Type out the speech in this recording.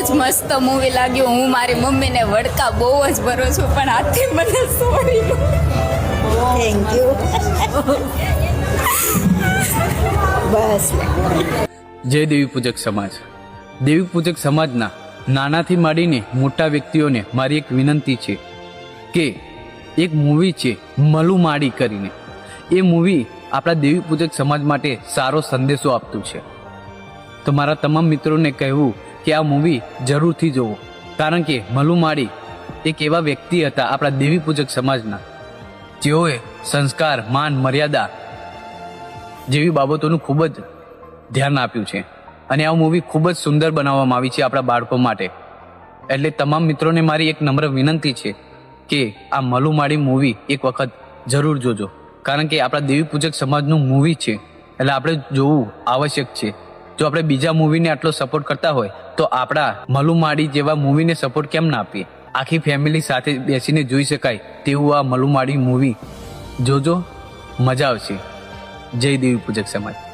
જ મસ્ત મૂવી લાગ્યું. હું મારી મમ્મીને વડકા બહુ જ ભરું છું, પણ આથી મને સોરી. Thank you. બસ. જય દેવી પૂજક સમાજ. દેવી પૂજક સમાજના નાનાથી માંડીને મોટા વ્યક્તિઓને મારી એક વિનંતી છે કે એક મૂવી છે મલુમાડી કરીને. એ મૂવી આપણા દેવી પૂજક સમાજ માટે સારો સંદેશો આપતું છે. તો મારા તમામ મિત્રોને કહેવું કે આ મૂવી જરૂરથી જુઓ, કારણ કે મલુમાડી એક એવા વ્યક્તિ હતા આપણા દેવી પૂજક સમાજના, જેઓએ સંસ્કાર, માન, મર્યાદા જેવી બાબતોનું ખૂબ જ ધ્યાન આપ્યું છે. અને આ મૂવી ખૂબ જ સુંદર બનાવવામાં આવી છે આપણા બાળકો માટે. એટલે તમામ મિત્રોને મારી એક નમ્ર વિનંતી છે કે આ મલુમાડી મૂવી એક વખત જરૂર જોજો, કારણ કે આપણા દેવી પૂજક સમાજનું મૂવી છે, એટલે આપણે જોવું આવશ્યક છે. જો આપણે બીજા મૂવીને આટલો સપોર્ટ કરતા હોય તો આપણા મલુમાડી જેવા મૂવીને સપોર્ટ કેમ ના આપીએ? આખી ફેમિલી સાથે બેસીને જોઈ શકાય તેવું આ મલુમાડી મૂવી જોજો, મજા આવશે. જય દેવી પૂજક સમાજ.